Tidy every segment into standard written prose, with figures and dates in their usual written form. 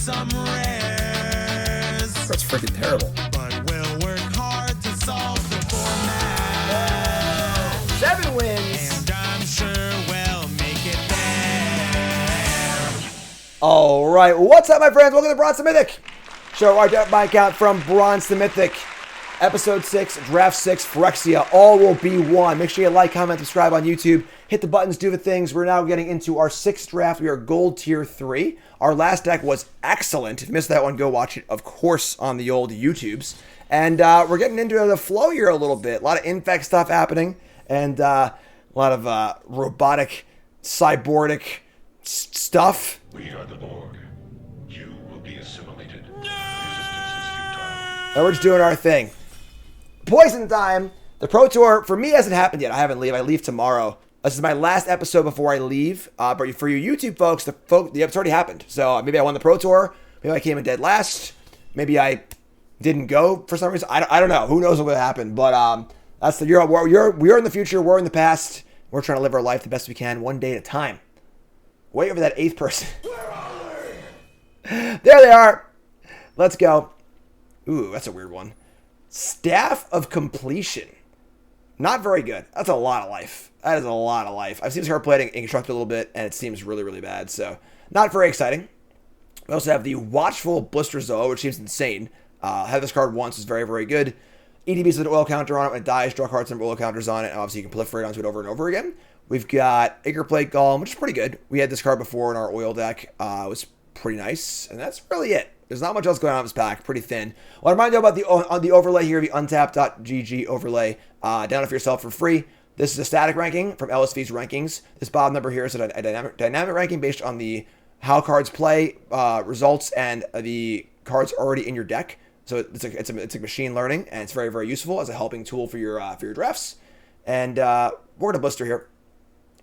some rares. That's freaking terrible. But we'll work hard to solve the format. 7 wins. And I'm sure we'll make it there. All right, what's up, my friends? Welcome to Bronze to Mythic. Show right up my account from Bronze to Mythic. Episode 6, Draft 6, Phyrexia. All will be one. Make sure you like, comment, subscribe on YouTube. Hit the buttons, do the things. We're now getting into our 6th draft. We are Gold Tier 3. Our last deck was excellent. If you missed that one, go watch it, of course, on the old YouTubes. And we're getting into the flow here a little bit. A lot of infect stuff happening. And a lot of robotic, cyborgic stuff. We are the Borg. You will be assimilated. Resistance is futile. And we're just doing our thing. Poison time. The Pro Tour, for me, hasn't happened yet. I leave tomorrow. This is my last episode before I leave. But for you YouTube folks, the episode's already happened. So maybe I won the Pro Tour. Maybe I came in dead last. Maybe I didn't go for some reason. I don't know. Who knows what will happen? But that's the we're in the future. We're in the past. We're trying to live our life the best we can, one day at a time. Wait over that 8th person. Where are they? There they are. Let's go. Ooh, that's a weird one. Staff of Completion. Not very good. That's a lot of life. That is a lot of life. I've seen this card played and constructed a little bit, and it seems really, really bad. So, not very exciting. We also have the Watchful Blister Zoa, which seems insane. Had this card once, is very, very good. EDBs with an oil counter on it. When it dies, draw cards and oil counters on it. And obviously, you can proliferate onto it over and over again. We've got Acre Plate Golem, which is pretty good. We had this card before in our oil deck. It was pretty nice. And that's really it. There's not much else going on in this pack. Pretty thin. I want to remind you about the overlay here, the untapped.gg overlay. Download for yourself for free. This is a static ranking from LSV's rankings. This bottom number here is a dynamic ranking based on the how cards play results and the cards already in your deck. So it's a machine learning, and it's very, very useful as a helping tool for your drafts. And we're going to blister here.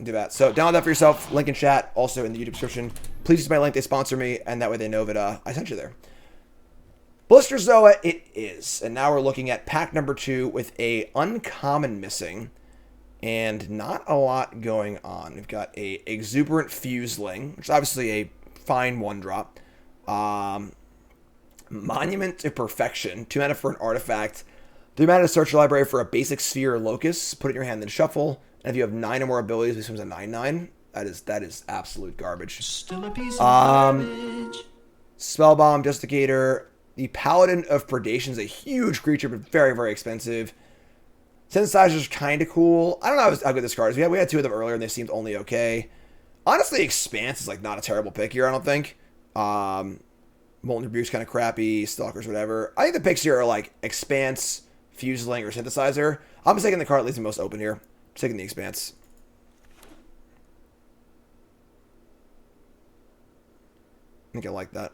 Do that. So download that for yourself. Link in chat, also in the YouTube description. Please use my link. They sponsor me, and that way they know that I sent you there. Blister Zoa it is. And now we're looking at pack number 2 with a uncommon missing and not a lot going on. We've got a Exuberant Fuseling, which is obviously a fine 1-drop. Monument to Perfection, 2 mana for an artifact. 3 mana to search your library for a basic sphere or locus. Put it in your hand, then shuffle. And if you have 9 or more abilities, this becomes a 9/9. That is absolute garbage. Still a piece of garbage. Spellbomb, Justicator. The Paladin of Predation is a huge creature, but very, very expensive. Synthesizer's kind of cool. I don't know how good this card is. We had 2 of them earlier, and they seemed only okay. Honestly, Expanse is like not a terrible pick here, I don't think. Molten Rebuke's kind of crappy. Stalkers, whatever. I think the picks here are like Expanse, Fuseling, or Synthesizer. I'm just taking the card that leaves the most open here. Taking the Expanse. I think I like that.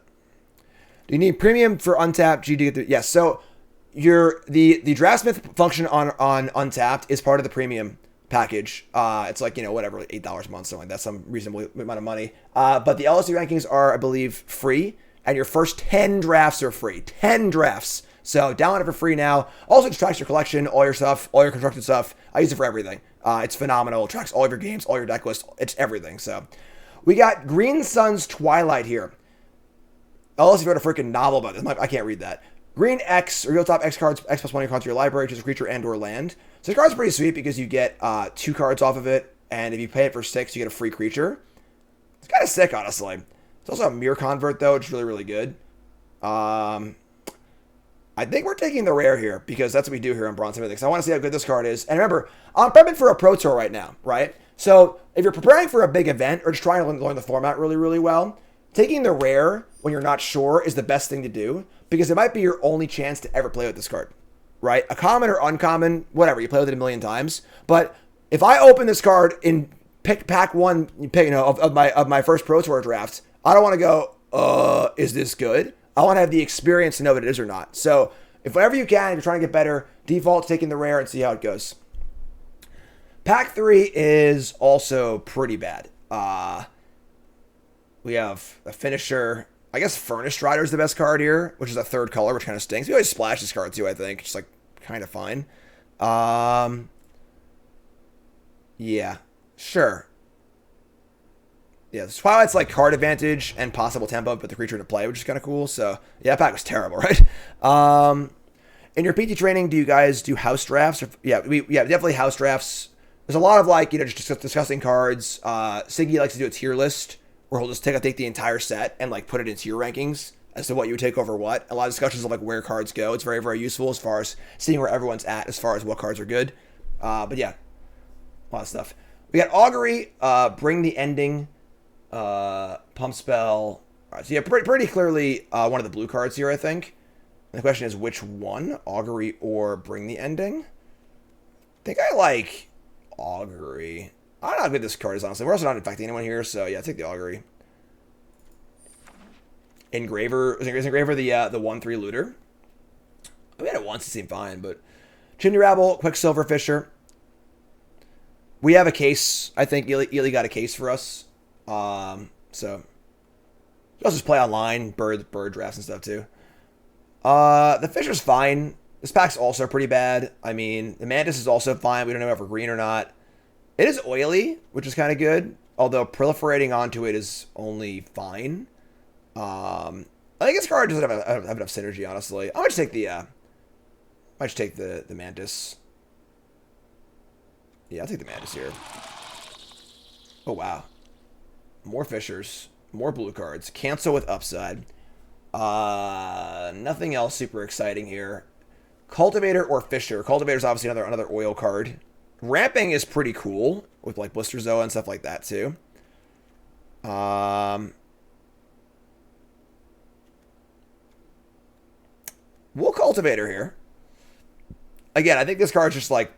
Do you need premium for Untapped? GD get the yes. So the Draftsmith function on Untapped is part of the premium package. It's like, whatever, like $8 a month, something like that, some reasonable amount of money. But the LSD rankings are, I believe, free, and your first 10 drafts are free. 10 drafts. So download it for free now. Also, it tracks your collection, all your stuff, all your constructed stuff. I use it for everything. It's phenomenal. It tracks all of your games, all your deck lists. It's everything. So we got Green Sun's Twilight here. Unless you wrote a freaking novel about this. I can't read that. Green X, reveal top X cards, X plus 1 your cards to your library, choose a creature and or land. So the card's pretty sweet because you get 2 cards off of it, and if you pay it for 6, you get a free creature. It's kind of sick, honestly. It's also a Mirror Convert, though, which is really, really good. I think we're taking the rare here because that's what we do here on Bronze Mythic. I want to see how good this card is. And remember, I'm prepping for a Pro Tour right now, right? So if you're preparing for a big event or just trying to learn the format really, really well, taking the rare when you're not sure is the best thing to do because it might be your only chance to ever play with this card, right? A common or uncommon, whatever, you play with it a million times. But if I open this card in pack 1, of my first Pro Tour draft, I don't want to go, is this good? I want to have the experience to know that it is or not. So if whenever you can, if you're trying to get better, default taking the rare and see how it goes. Pack 3 is also pretty bad. We have a Finisher. I guess Furnished Rider is the best card here, which is a 3rd color, which kind of stinks. We always splash this card too, I think. It's like kind of fine. Yeah, sure. Yeah, Twilight's like card advantage and possible tempo, but the creature into play, which is kind of cool. So yeah, that pack was terrible, right? In your PT training, do you guys do house drafts? Or, yeah, definitely house drafts. There's a lot of like, just discussing cards. Siggy likes to do a tier list where he'll just take the entire set and like put it in tier rankings as to what you would take over what. A lot of discussions of like where cards go. It's very, very useful as far as seeing where everyone's at as far as what cards are good. But yeah, a lot of stuff. We got Augury, Bring the Ending, Pump Spell. All right, so yeah, pretty clearly one of the blue cards here, I think. And the question is which one, Augury or Bring the Ending? I think I like Augury. I don't know how good this card is, honestly. We're also not infecting anyone here, so yeah, take the Augury. Engraver, is Engraver the 1/3 looter? I mean, it once it seemed fine, but Chimney Rabble, Quicksilver Fisher. We have a case. I think Ely got a case for us. So you also just play online, bird drafts and stuff too. The Fisher's fine. This pack's also pretty bad. I mean, the Mantis is also fine. We don't know if we're green or not. It is oily, which is kind of good. Although proliferating onto it is only fine. I think this card doesn't have enough synergy, honestly. I might just take the Mantis. Yeah, I'll take the Mantis here. Oh, wow. More Fishers. More blue cards. Cancel with upside. Nothing else super exciting here. Cultivator or Fisher. Cultivator's obviously another oil card. Ramping is pretty cool with like Blister Zoa and stuff like that too. We'll Cultivator here. Again, I think this card's just like,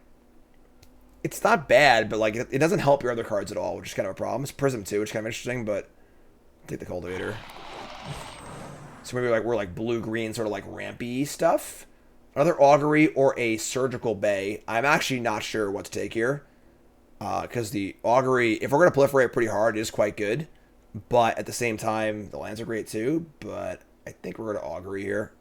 it's not bad, but like it doesn't help your other cards at all, which is kind of a problem. It's Prism too, which is kind of interesting, but I'll take the Cultivator. So maybe like we're like blue-green, sort of like rampy stuff. Another Augury or a Surgical Bay. I'm actually not sure what to take here. Because the Augury, if we're going to proliferate pretty hard, it is quite good. But at the same time, the lands are great too. But I think we're going to Augury here.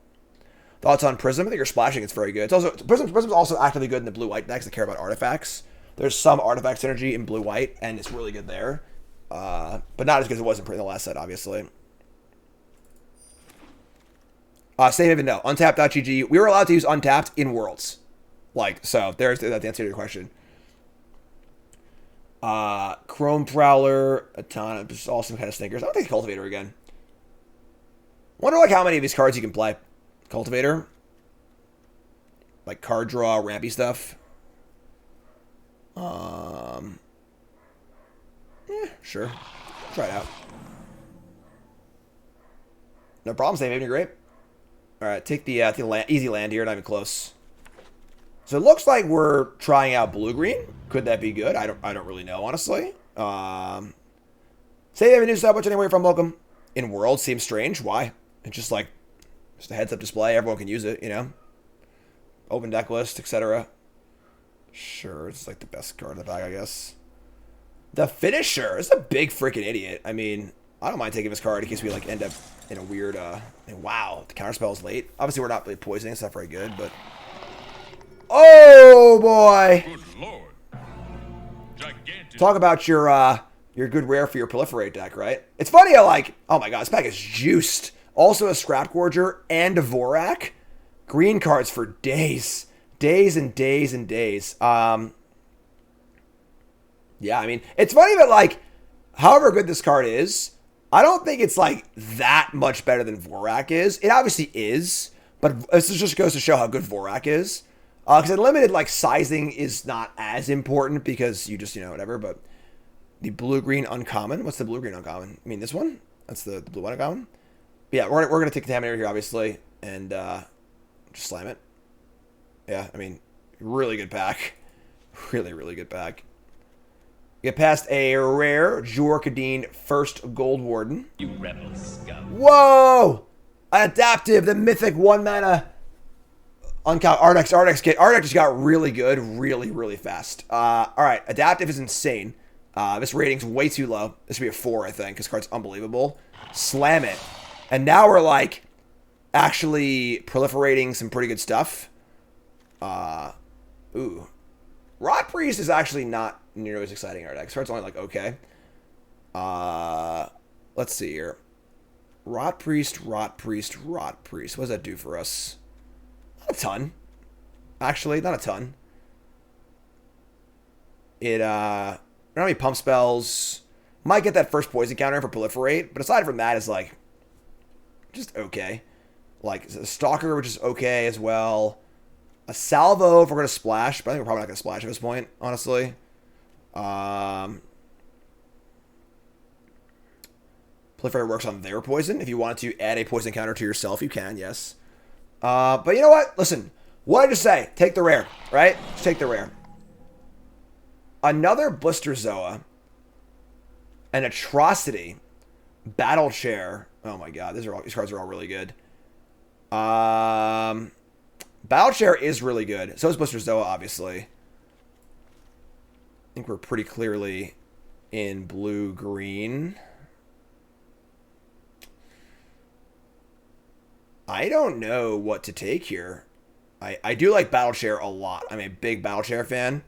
Thoughts on Prism? I think your splashing is very good. It's also Prism's also actively good in the blue-white decks that care about artifacts. There's some artifact synergy in blue-white, and it's really good there. But not as good as it was in the last set, obviously. Save even no. Untapped.gg. We were allowed to use Untapped in Worlds. Like, so there's the answer to your question. Chrome Prowler, a ton of just awesome kind of stinkers. I'll take Cultivator again. Wonder like how many of these cards you can play. Cultivator. Like card draw, rampy stuff. Yeah, sure. Try it out. No problem, save even great. Alright, take the easy land here, not even close. So it looks like we're trying out blue-green. Could that be good? I don't really know, honestly. Say they have a new sub, which anywhere from welcome. In World seems strange. Why? It's just like just a heads-up display. Everyone can use it, you know? Open deck list, etc. Sure, it's like the best card in the bag, I guess. The Finisher is a big freaking idiot. I mean, I don't mind taking this card in case we like end up in a weird wow, the counterspell is late. Obviously we're not really poisoning, it's not very good, but oh boy. Good lord. Gigantic. Talk about your good rare for your proliferate deck, right? It's funny how like, oh my god, this pack is juiced. Also a Scrap Gorger and a Vorak. Green cards for days. Days and days and days. Yeah, I mean, it's funny that like, however good this card is, I don't think it's like that much better than Vorak is. It obviously is, but this just goes to show how good Vorak is. Because in limited, like, sizing is not as important because you just, whatever. But the blue-green uncommon. What's the blue-green uncommon? I mean, this one? That's the blue-white uncommon? Yeah, we're going to take Contaminator here, obviously, and just slam it. Yeah, I mean, really good pack. Really, really good pack. Get past a rare Jor-Kadeen first Gold Warden. You rebel scum. Whoa! Adaptive, the Mythic 1-mana Ardex just got really good, really, really fast. Alright, Adaptive is insane. This rating's way too low. This should be a 4, I think. This card's unbelievable. Slam it. And now we're, like, actually proliferating some pretty good stuff. Ooh. Rot Priest is actually not nearly as exciting in our deck. This card's only, like, okay. Let's see here. Rot Priest, Rot Priest, Rot Priest. What does that do for us? Not a ton. Actually, not a ton. It, not any pump spells. Might get that first poison counter for Proliferate, but aside from that, it's like, just okay. Like, a Stalker, which is okay as well. A Salvo if we're going to splash, but I think we're probably not going to splash at this point, honestly. Proliferate works on their poison. If you wanted to add a poison counter to yourself, you can, yes. But you know what? Listen, what did I just say? Take the rare, right? Just take the rare. Another Blister Zoa. An Atrocity. Battle Chair. Oh my god, these cards are all really good. Battle Chair is really good. So is Blister Zoa, obviously. I think we're pretty clearly in blue-green. I don't know what to take here. I do like Battle Chair a lot. I'm a big Battle Chair fan.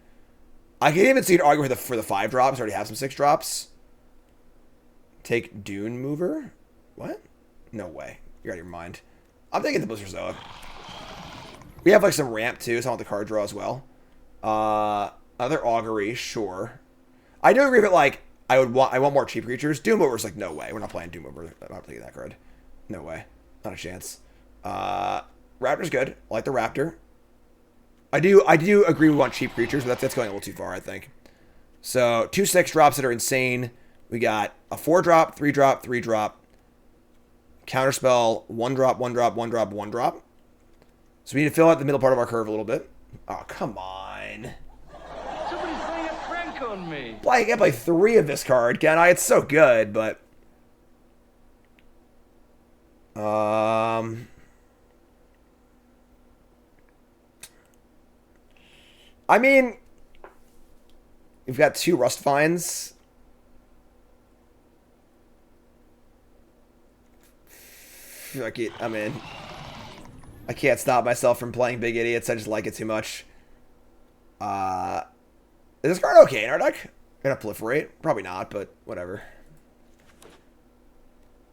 I can even see an argument for the 5 drops. I already have some 6 drops. Take Dune Mover? What? No way. You're out of your mind. I'm taking the Blister Zoa. We have like some ramp too, so I want the card draw as well. Other Augury, sure. I do agree that like I want more cheap creatures. Doom Mover's like no way. We're not playing Doom Mover. I'm not taking that card. No way. Not a chance. Raptor's good. I like the Raptor. I do agree we want cheap creatures, but that's going a little too far, I think. So 2 6 drops that are insane. We got a 4 drop, 3 drop, 3 drop. Counterspell, 1 drop, 1 drop, 1 drop, 1 drop. So we need to fill out the middle part of our curve a little bit. Oh, come on. Somebody's playing a prank on me. I can't play 3 of this card, can I? It's so good, but... I mean, we've got 2 Rust Finds. I mean, I can't stop myself from playing Big Idiots. I just like it too much. Is this card okay in our deck? Gonna Proliferate? Probably not, but whatever.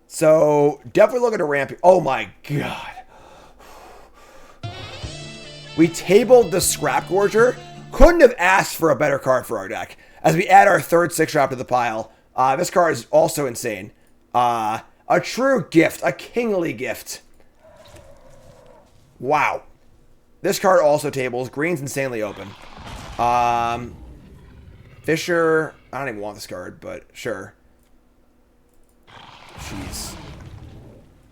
So, definitely look at a ramp. Oh my god. We tabled the Scrap Gorger. Couldn't have asked for a better card for our deck. As we add our 3rd 6 drop to the pile. This card is also insane. A true gift. A kingly gift. Wow. This card also tables. Green's insanely open. Fisher. I don't even want this card, but sure. Jeez.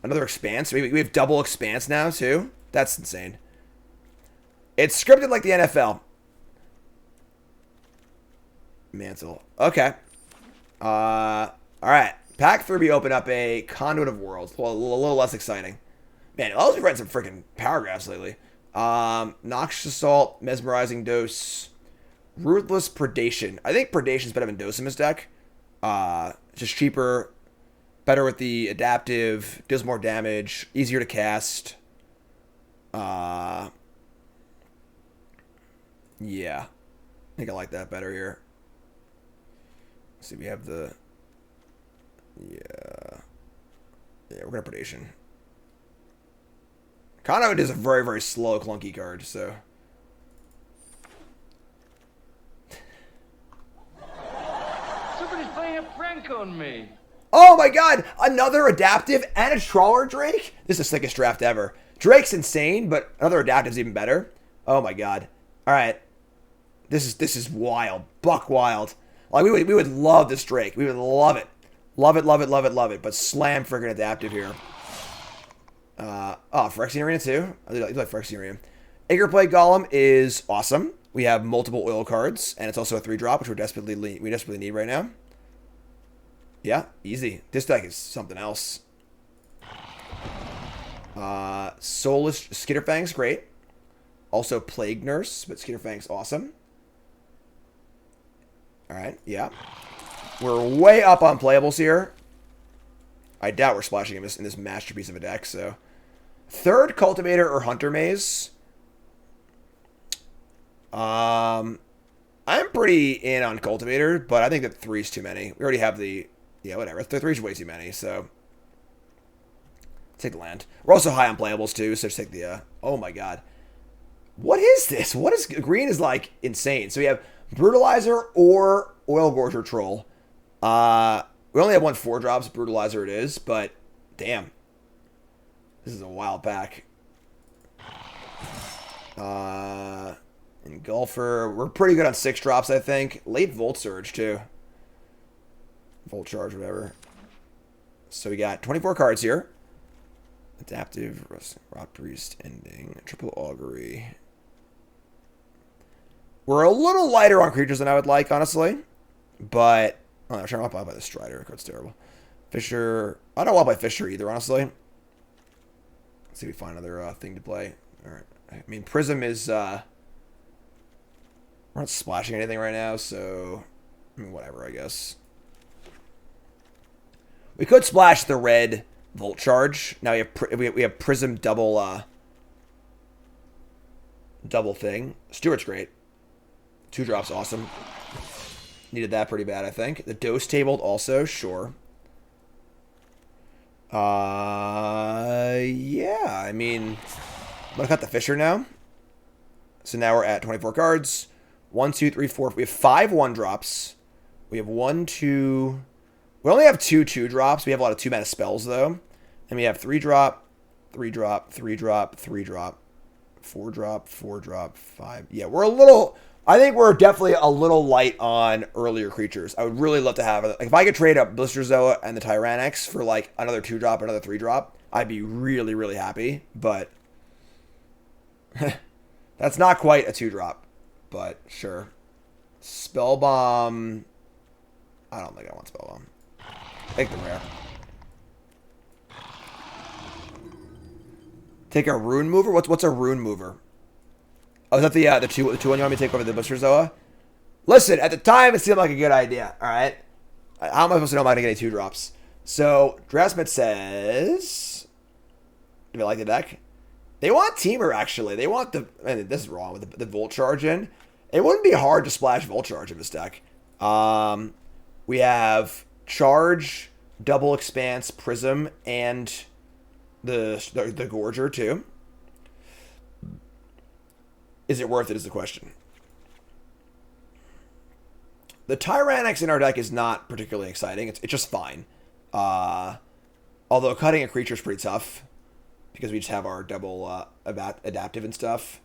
Another Expanse. We have double Expanse now, too. That's insane. It's scripted like the NFL. Mantle. Okay. Alright. Pack 3, we open up a Conduit of Worlds. Well, a little less exciting. Man, I've also read some freaking paragraphs lately. Noxious Assault, Mesmerizing Dose, Ruthless Predation. I think Predation's better than Dose in this deck. Just cheaper, better with the adaptive, deals more damage, easier to cast. Yeah. I think I like that better here. Let's see, we have the... Yeah, we're going to Predation. Conduit is a very, very slow, clunky card, so... Somebody's playing a prank on me. Oh my god! Another adaptive and a Trawler Drake? This is the sickest draft ever. Drake's insane, but another adaptive's even better. Oh my god. Alright. This is wild. Buck wild. Like, we would love this Drake. We would love it. Love it, love it, love it, love it. But slam friggin' adaptive here. Phyrexian Arena too. I do like Phyrexian Arena. Acreplate Golem is awesome. We have multiple oil cards, and it's also a 3 drop, which we desperately need right now. Yeah, easy. This deck is something else. Soulless Skitterfang's great. Also Plague Nurse, but Skitterfang's awesome. Alright, yeah. We're way up on playables here. I doubt we're splashing in this masterpiece of a deck, so... 3rd Cultivator or Hunter Maze. I'm pretty in on Cultivator, but I think that 3's too many. We already have the Yeah, whatever. Three's way too many, so take the land. We're also high on playables too, so just take the. Oh my god, what is this? What is green is like insane. So we have Brutalizer or Oil Gorger Troll. We only have 1 4-drops. Brutalizer it is, but damn, this is a wild pack. Engulfer, we're pretty good on 6-drops, I think. Late Volt Surge too. Volt Charge, whatever. So we got 24 cards here. Adaptive, Rot Priest, Ending, Triple Augury. We're a little lighter on creatures than I would like, honestly. But, oh, I'm trying to buy the Strider. Card's terrible. Fisher, I don't want to play Fisher either, honestly. Let's see if we find another thing to play. Alright. I mean, Prism is, we're not splashing anything right now, so, I mean, whatever, I guess. We could splash the red Volt Charge. Now we have Prism double double thing. Stewart's great. 2-drops, awesome. Needed that pretty bad, I think. The Dose Tabled also, sure. Yeah, I mean, I'm gonna cut the Fisher now. So now we're at 24 cards. 1, 2, 3, 4. We have 5 1-drops. We have 1, 2. We only have 2 2-drops. We have a lot of 2-mana spells, though. And we have 3-drop, 3-drop, 3-drop, 3-drop, 4-drop, 4-drop, 5. Yeah, we're a little... I think we're definitely a little light on earlier creatures. I would really love to have... Like, if I could trade up Blister Zoa and the Tyrannix for, like, another 2-drop, another 3-drop, I'd be really, really happy. But... that's not quite a 2-drop. But, sure. Spellbomb... I don't think I want Spellbomb. Take the rare. Take a Rune Mover? What's a Rune Mover? Oh, is that the two one you want me to take over the Blister Zoa? Listen, at the time it seemed like a good idea, alright? How am I supposed to know I'm not going to get any 2-drops? So, Draftsmith says... Do they like the deck? They want Teamer, actually. They want the... I mean, this is wrong with the Volt Charge in. It wouldn't be hard to splash Volt Charge in this deck. We have Charge, Double Expanse, Prism, and the Gorger, too. Is it worth it is the question. The Tyrannix in our deck is not particularly exciting. It's just fine. Although cutting a creature is pretty tough. Because we just have our double adaptive and stuff.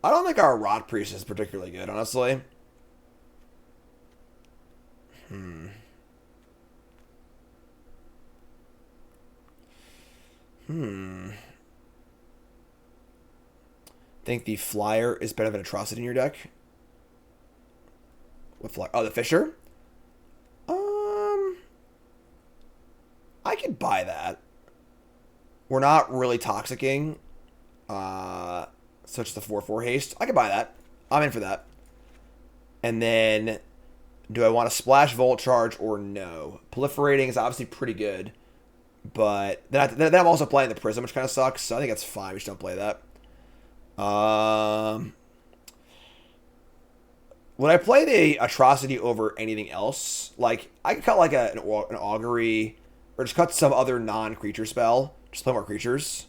I don't think our Rot Priest is particularly good, honestly. Think the Flyer is better than Atrocity in your deck? What Flyer? Oh, the Fisher? I could buy that. We're not really toxicking. Such the 4/4 haste. I could buy that. I'm in for that. And then, do I want to splash Volt Charge or no? Proliferating is obviously pretty good. But then I'm also playing the Prism, which kind of sucks. So I think that's fine. We just don't play that. Would I play the Atrocity over anything else? Like, I could cut like an Augury, or just cut some other non-creature spell. Just play more creatures.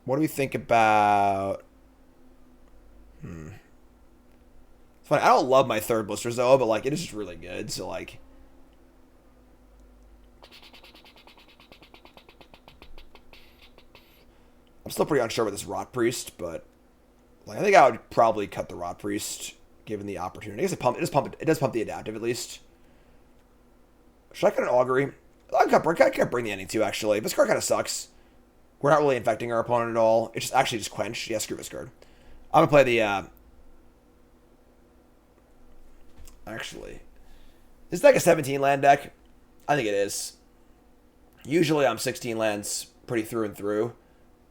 What do we think about... It's funny, I don't love my third Blister Zoa, but like, it is just really good, so like... I'm still pretty unsure with this Rot Priest, but like, I think I would probably cut the Rot Priest given the opportunity. I guess it does pump the adaptive at least. Should I cut an Augury? I could bring the ending too, actually. This card kind of sucks. We're not really infecting our opponent at all. It's just actually just quench. Yeah, screw this card. I'm gonna play the actually, is this like a 17 land deck? I think it is. Usually I'm 16 lands pretty through and through.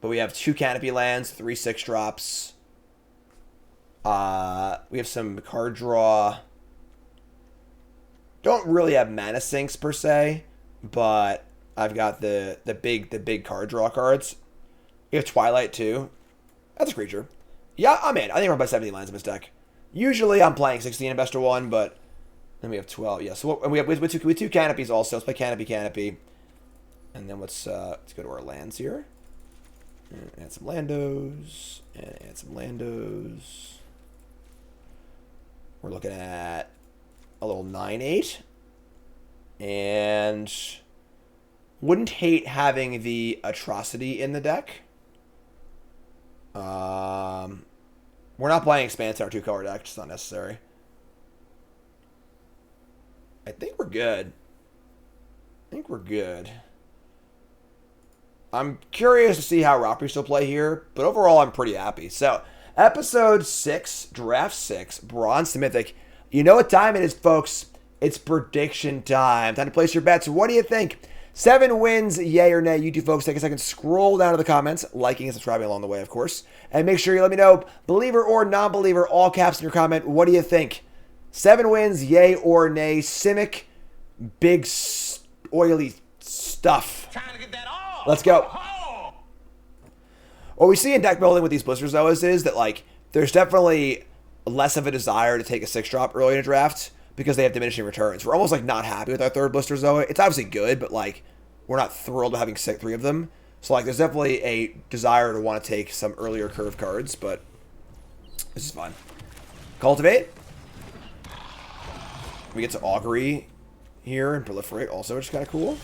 But we have 2 Canopy lands, 3 6-drops. We have some card draw. Don't really have mana sinks per se, but I've got the big card draw cards. We have Twilight too. That's a creature. Yeah, I'm in. I think we're about 17 lands in this deck. Usually I'm playing 16 in best of 1, but then we have 12. Yeah, so we have two canopies also. Let's play canopy. And then let's go to our lands here. And add some landos. And add some landos. We're looking at a little 9/8. And wouldn't hate having the Atrocity in the deck. We're not playing Expanse in our 2-color deck. It's not necessary. I think we're good. I'm curious to see how Rockpriests will play here, but overall I'm pretty happy. So, episode 6, draft 6, Bronze to Mythic. You know what time it is, folks. It's prediction time. Time to place your bets. What do you think? 7 wins, yay or nay? You two folks take a second, scroll down to the comments, liking and subscribing along the way, of course. And make sure you let me know, believer or non-believer, all caps in your comment. What do you think? 7 wins, yay or nay? Simic, big, oily stuff. Trying to get that off. Let's go. What we see in deck building with these blisters, though, is that, like, there's definitely less of a desire to take a 6-drop early in a draft because they have diminishing returns. We're almost, like, not happy with our 3rd blister, though. It's obviously good, but, like, we're not thrilled with having 3 of them. So, like, there's definitely a desire to want to take some earlier curve cards, but this is fun. Cultivate. We get to Augury here and Proliferate also, which is kind of cool.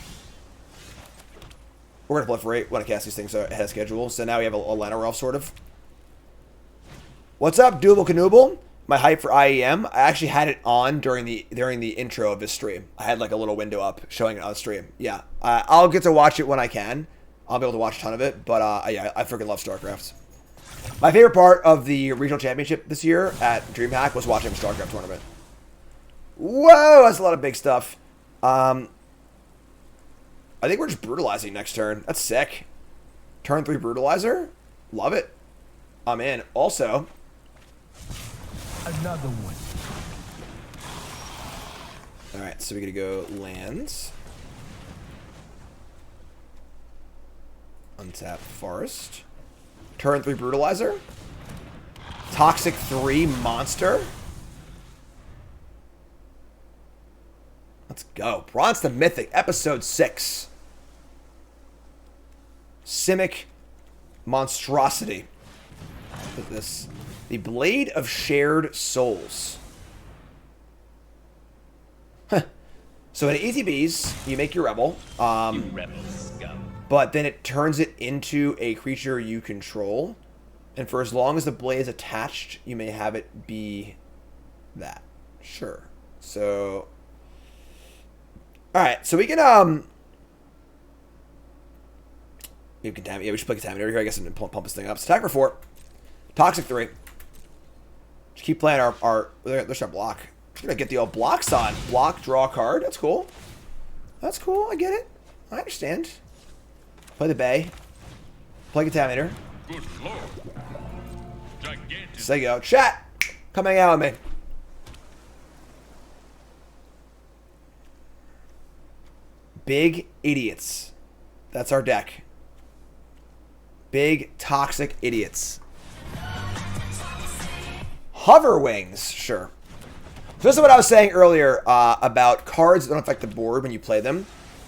We're going to Proliferate. Want to cast these things ahead of schedule. So now we have a Llanowar, sort of. What's up, Doable Canoodle? My hype for IEM. I actually had it on during the intro of this stream. I had like a little window up showing it on the stream. Yeah, I'll get to watch it when I can. I'll be able to watch a ton of it, but yeah, I freaking love StarCraft. My favorite part of the regional championship this year at DreamHack was watching the StarCraft tournament. Whoa, that's a lot of big stuff. I think we're just brutalizing next turn. That's sick. Turn 3 brutalizer. Love it. I'm in. Also, Another one. alright, so we're going to go lands. Untap Forest. Turn 3 Brutalizer. Toxic 3 Monster. Let's go. Bronze to Mythic, episode 6. Simic Monstrosity. Look at this. The Blade of Shared Souls. Huh. So in Easy Bees, you make your Rebel. You rebel scum. But then it turns it into a creature you control. And for as long as the blade is attached, you may have it be that. Sure. So, alright, so we can, we should play Contaminator here, I guess, and pump this thing up. So attack for 4. Toxic 3. Just keep playing there's our block. Just gonna get the old blocks on. Block, draw a card. That's cool. That's cool, I get it. I understand. Play the Bay. Play Contaminator. Good lord. Gigantic. So there you go. Chat! Come hang out with me. Big idiots. That's our deck. Big toxic idiots. Hover Wings, sure. So this is what I was saying earlier about cards that don't affect the board when you play them.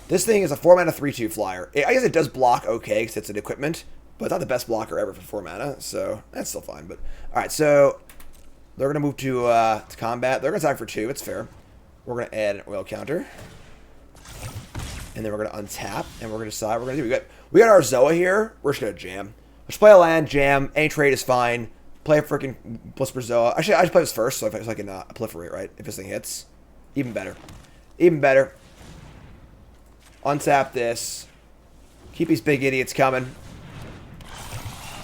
This thing is a 4-mana 3/2 flyer. I guess it does block okay because it's an equipment, but it's not the best blocker ever for 4 mana, so that's still fine. But alright, so they're going to move to combat. They're going to attack for 2. It's fair. We're going to add an oil counter. And then we're going to untap, and we're going to decide what we're going to do. We got our Zoa here. We're just going to jam. Let's play a land, jam. Any trade is fine. Play a freaking Blisper Zoa. Actually, I just play this first, so I can proliferate, right? If this thing hits. Even better. Even better. Untap this. Keep these big idiots coming.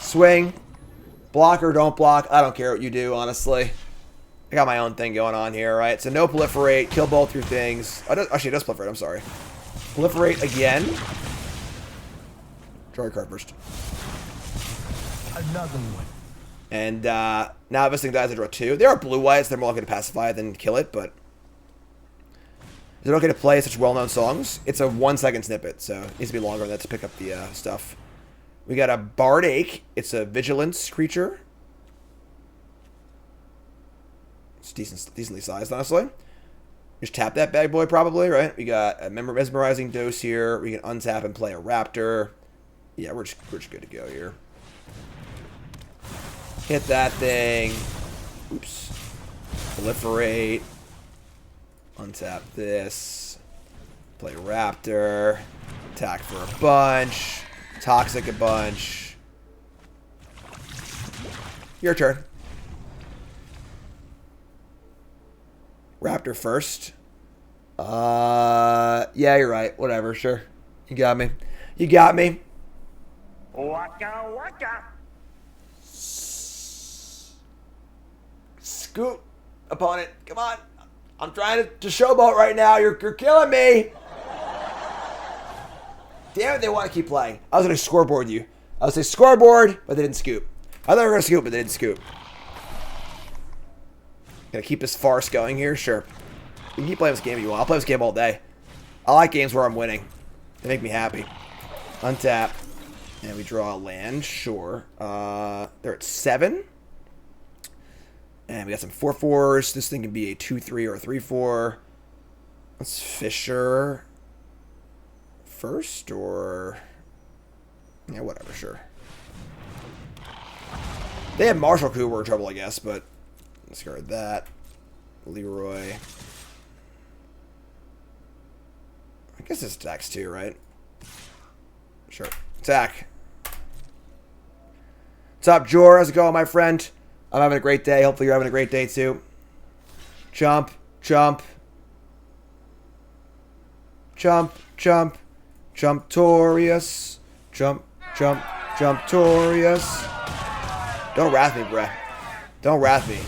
Swing. Block or don't block. I don't care what you do, honestly. I got my own thing going on here, right? So no proliferate. Kill both your things. Actually, it does proliferate. I'm sorry. Proliferate again. Draw a card first. Another one. And now if this thing dies, I draw 2. There are blue whites. They're more likely to pacify than kill it, but is it okay to play such well-known songs? It's a 1-second snippet, so it needs to be longer than that to pick up the stuff. We got a Bard Ache. It's a vigilance creature. It's decently sized, honestly. Just tap that bad boy, probably, right? We got a mesmerizing dose here. We can untap and play a raptor. Yeah, we're just good to go here. Hit that thing. Oops. Proliferate. Untap this. Play raptor. Attack for a bunch. Toxic a bunch. Your turn. Raptor first. Yeah, you're right. Whatever, sure. You got me. You got me. Waka waka. Scoot, opponent. Come on. I'm trying to showboat right now. You're killing me. Damn it, they want to keep playing. I was going to scoreboard you. I was going to say scoreboard, but they didn't scoop. I thought they were going to scoop, but they didn't scoop. Gonna keep this farce going here? Sure. You can keep playing this game if you want. I'll play this game all day. I like games where I'm winning. They make me happy. Untap. And we draw a land. Sure. They're at 7. And we got some 4/4s. This thing can be a 2/3 or a 3/4. Let's Fisher first, or yeah, whatever. Sure. They have Marshall Coup. We're in trouble, I guess, but discard that. Leroy. I guess this attacks too, right? Sure. Attack. What's up, Jor? How's it going, my friend? I'm having a great day. Hopefully you're having a great day too. Jump, jump. Jump, jump. Jumptorious. Jump, jump, Jumptorious. Don't wrath me, bruh. Don't wrath me.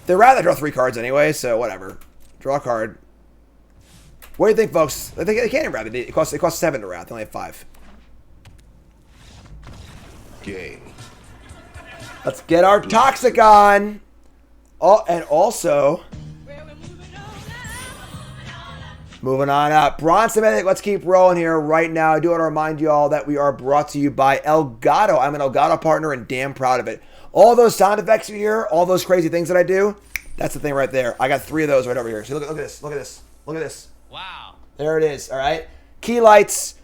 They'd rather draw 3 cards anyway, so whatever. Draw a card. What do you think, folks? They can't even wrath me. It costs 7 to wrath. They only have 5. Game. Let's get our Toxic on. Oh, and also, moving on up. Bronze Mythic, let's keep rolling here right now. I do want to remind you all that we are brought to you by Elgato. I'm an Elgato partner and damn proud of it. All those sound effects you hear, all those crazy things that I do, that's the thing right there. I got 3 of those right over here. So look at this, look at this, look at this. Wow. There it is, all right? Key lights,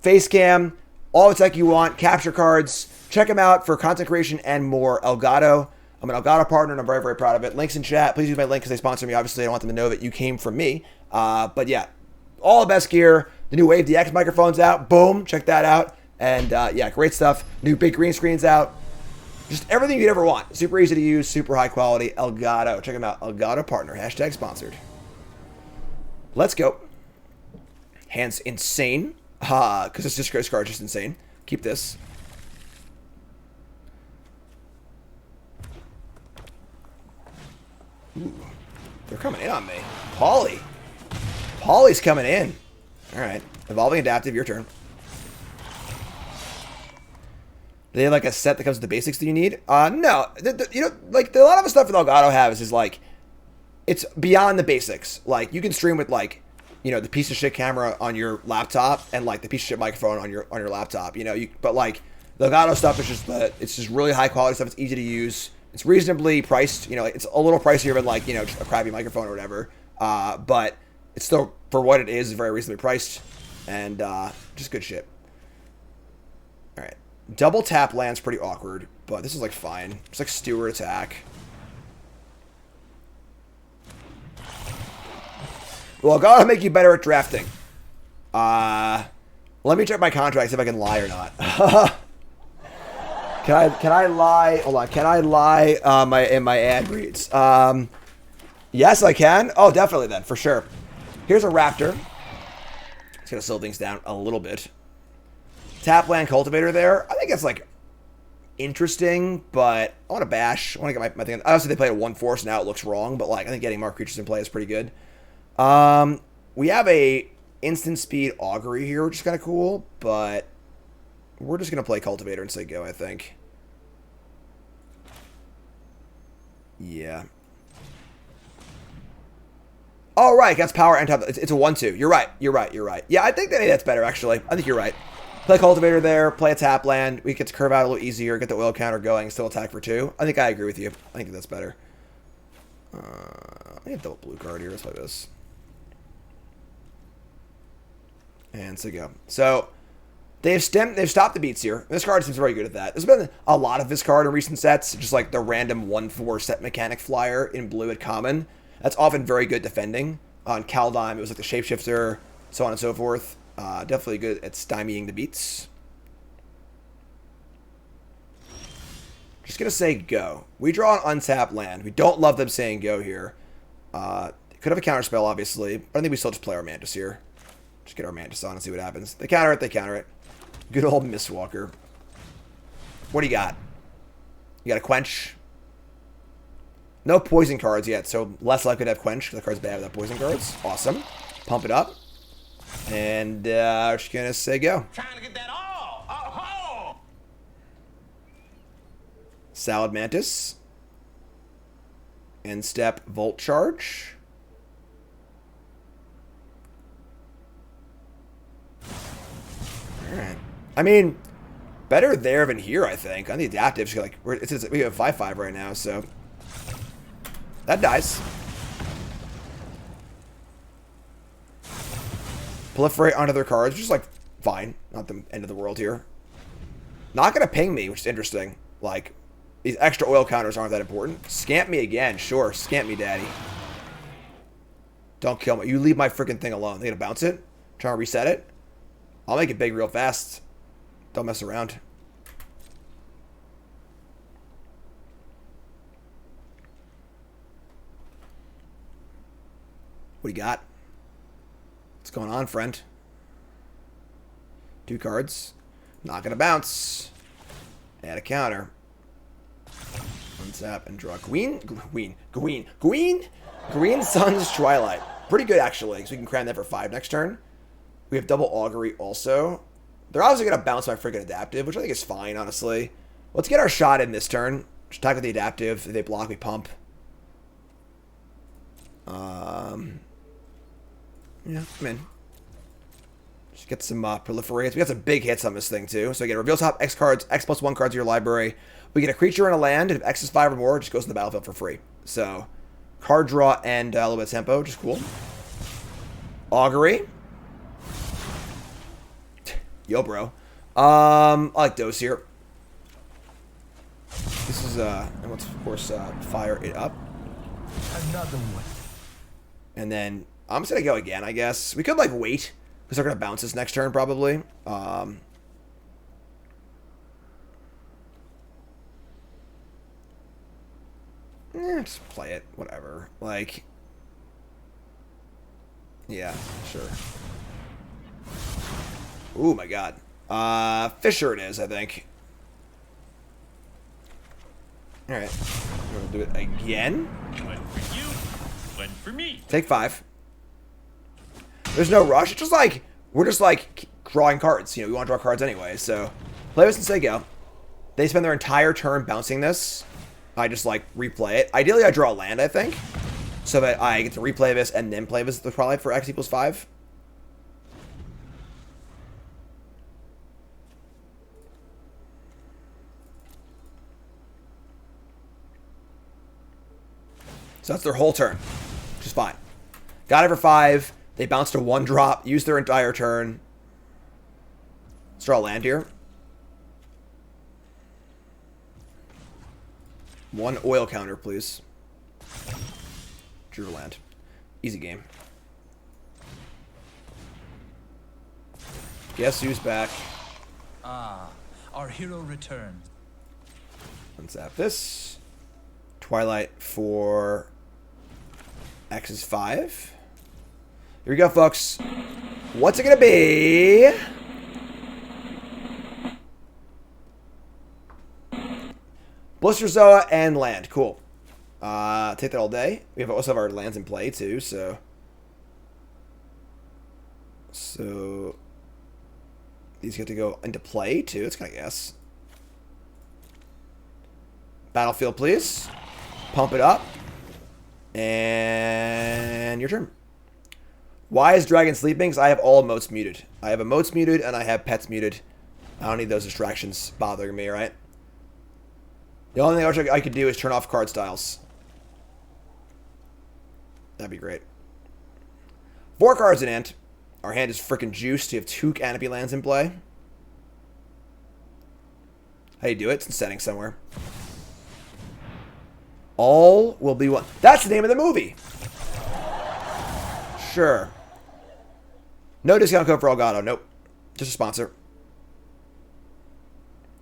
face cam, all the tech you want, capture cards. Check them out for content creation and more. Elgato. I'm an Elgato partner, and I'm very, very proud of it. Links in chat. Please use my link because they sponsor me. Obviously, I don't want them to know that you came from me. But yeah, all the best gear. The new Wave DX microphone's out. Boom. Check that out. And yeah, great stuff. New big green screen's out. Just everything you'd ever want. Super easy to use. Super high quality. Elgato. Check them out. Elgato partner. # sponsored. Let's go. Hand's insane. Because this card's just insane. Keep this. Ooh, they're coming in on me. Polly's coming in. All right. Evolving Adaptive, your turn. Do they have like a set that comes with the basics that you need? No. You know, like a lot of the stuff that Elgato has is like, it's beyond the basics. Like you can stream with like, you know, the piece of shit camera on your laptop and like the piece of shit microphone on your laptop. You know, but like the Elgato stuff is just it's just really high quality stuff. It's easy to use. It's reasonably priced, you know, it's a little pricier than like, you know, a crappy microphone or whatever. But it's still, for what it is, very reasonably priced. And just good shit. Alright. Double tap land's pretty awkward, but this is like fine. It's like Steward attack. Well, I gotta make you better at drafting. Let me check my contract, see if I can lie or not. Can I lie? Hold on. Can I lie in my ad reads? Yes, I can. Oh, definitely then, for sure. Here's a raptor. It's gonna slow things down a little bit. Tap land cultivator there. I think that's like interesting, but I want to bash. I want to get my thing. Obviously, they played a 1/4, so now it looks wrong. But like, I think getting more creatures in play is pretty good. We have a instant speed augury here, which is kind of cool, but we're just going to play Cultivator and say go, I think. Yeah. Oh, right. That's power and top. It's a 1/2. You're right. You're right. You're right. Yeah, I think that's better, actually. I think you're right. Play Cultivator there. Play a tap land. We get to curve out a little easier. Get the oil counter going. Still attack for 2. I think I agree with you. I think that's better. I have double blue card here. Let's play this. And so go. So they've stopped the beats here. This card seems very good at that. There's been a lot of this card in recent sets, just like the random 1/4 set mechanic flyer in blue at common. That's often very good defending. On Kaldheim, it was like the shapeshifter, so on and so forth. Definitely good at stymieing the beats. Just gonna say go. We draw an untapped land. We don't love them saying go here. Could have a counterspell, obviously, but I think we still just play our Mantis here. Just get our Mantis on and see what happens. They counter it, they counter it. Good old Mistwalker. What do you got? You got a Quench. No poison cards yet, so less likely to have Quench. The card's bad without poison cards. Awesome. Pump it up. And we're just going to say go. Trying to get that all. Oh, Salad Mantis. End step Volt Charge. Alright. I mean, better there than here, I think. On the adaptives, like we have 5/5 right now, so that dies. Proliferate onto their cards, which is like fine. Not the end of the world here. Not gonna ping me, which is interesting. Like, these extra oil counters aren't that important. Scamp me again, sure. Scamp me, daddy. Don't kill me. You leave my freaking thing alone. They gonna bounce it? Trying to reset it? I'll make it big real fast. Don't mess around. What do you got? What's going on, friend? 2 cards. Not gonna bounce. Add a counter. Untap and draw Green Sun's Twilight. Pretty good, actually, so we can cram that for 5 next turn. We have double Augury also. They're obviously going to bounce my freaking adaptive, which I think is fine, honestly. Let's get our shot in this turn. Just attack with the adaptive. If they block, we pump. Yeah, I'm in. Just get some proliferates. We got some big hits on this thing, too. So again, reveal top X cards, X plus 1 cards to your library. We get a creature and a land, and if X is 5 or more, it just goes to the battlefield for free. So, card draw and a little bit of tempo, just cool. Augury. Yo, bro. I like those here. This is, and let's, of course, fire it up. another one. And then, I'm just gonna go again, I guess. We could, like, wait, because they're gonna bounce this next turn, probably. Just play it. Whatever. Like, yeah, sure. Ooh, my God. Fisher it is, I think. Alright. We'll do it again. One for you, one for me. Take 5. There's no rush. It's just like, we're just like drawing cards. You know, we want to draw cards anyway. So, play this and say go. They spend their entire turn bouncing this. I just like replay it. Ideally, I draw a land, I think. So that I get to replay this and then play this probably for X equals 5. So that's their whole turn, which is fine. Got it for 5. They bounce to 1 drop, use their entire turn. Let's draw a land here. 1 oil counter, please. Drew a land. Easy game. Guess who's back? Ah, our hero returns. Untap this. Twilight for X is 5. Here we go, folks. What's it gonna be? Blister Zoa and land. Cool. Take that all day. We have also have our lands in play too, so these get to go into play too. It's kind of guess. Battlefield, please. Pump it up. And your turn. Why is Dragon sleeping? Because I have all emotes muted. I have emotes muted and I have pets muted. I don't need those distractions bothering me, right? The only thing I could do is turn off card styles. That'd be great. 4 cards in hand. Our hand is freaking juiced. You have 2 Canopy lands in play. How do you do it? It's in settings somewhere. All will be one. That's the name of the movie. Sure. No discount code for Elgato. Nope. Just a sponsor.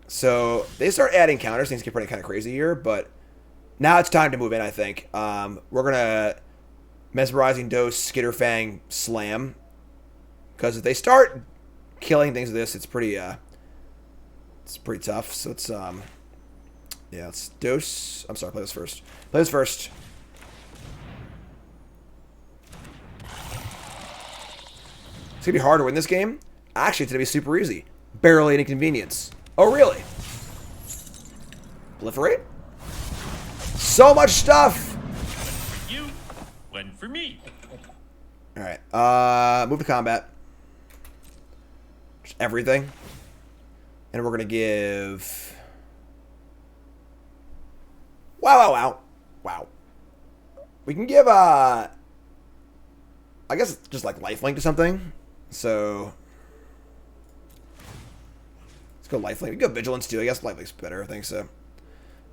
So they start adding counters. Things get pretty kind of crazy here, but now it's time to move in, I think. We're going to Mesmerizing Dose, Skitterfang, Slam. Because if they start killing things with this, it's pretty tough. So it's, yeah, let's Dose. I'm sorry, play this first. Play this first. It's going to be hard to win this game. Actually, it's going to be super easy. Barely an inconvenience. Oh, really? Proliferate? So much stuff! You, one for me. Alright, move to combat. Just everything. And we're going to give... Wow. We can give, I guess just like lifelink to something. So... let's go lifelink. We can go vigilance too. I guess lifelink's better, I think so.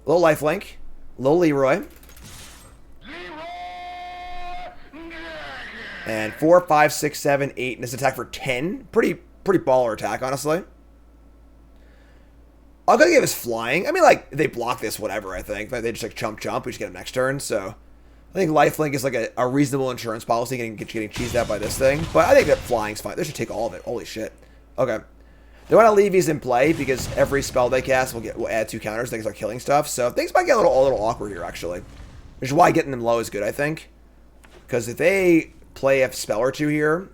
Little lifelink. Little Leroy. And 4, 5, 6, 7, 8. And this attack for 10. Pretty baller attack, honestly. I'll go give us flying. I mean, like, they block this, whatever, I think. They just, like, chump. We just get them next turn, so... I think lifelink is, like, a reasonable insurance policy getting cheesed out by this thing. But I think that flying's fine. They should take all of it. Holy shit. Okay. They want to leave these in play because every spell they cast will add 2 counters. They can start killing stuff. So things might get a little awkward here, actually. Which is why getting them low is good, I think. Because if they play a spell or 2 here...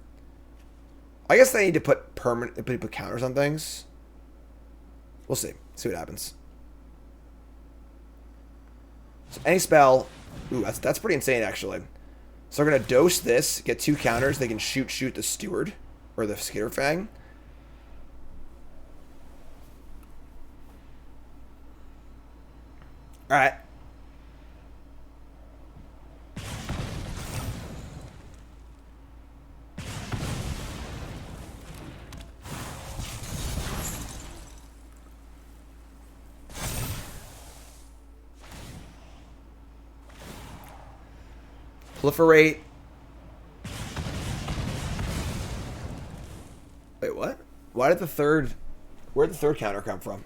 I guess they need to put put counters on things. We'll see. See what happens. So any spell... Ooh, that's pretty insane, actually. So they're going to dose this, get 2 counters. They can shoot the Steward. Or the Skitterfang. Alright. Proliferate. Wait, what? Why did the third... Where did the third counter come from?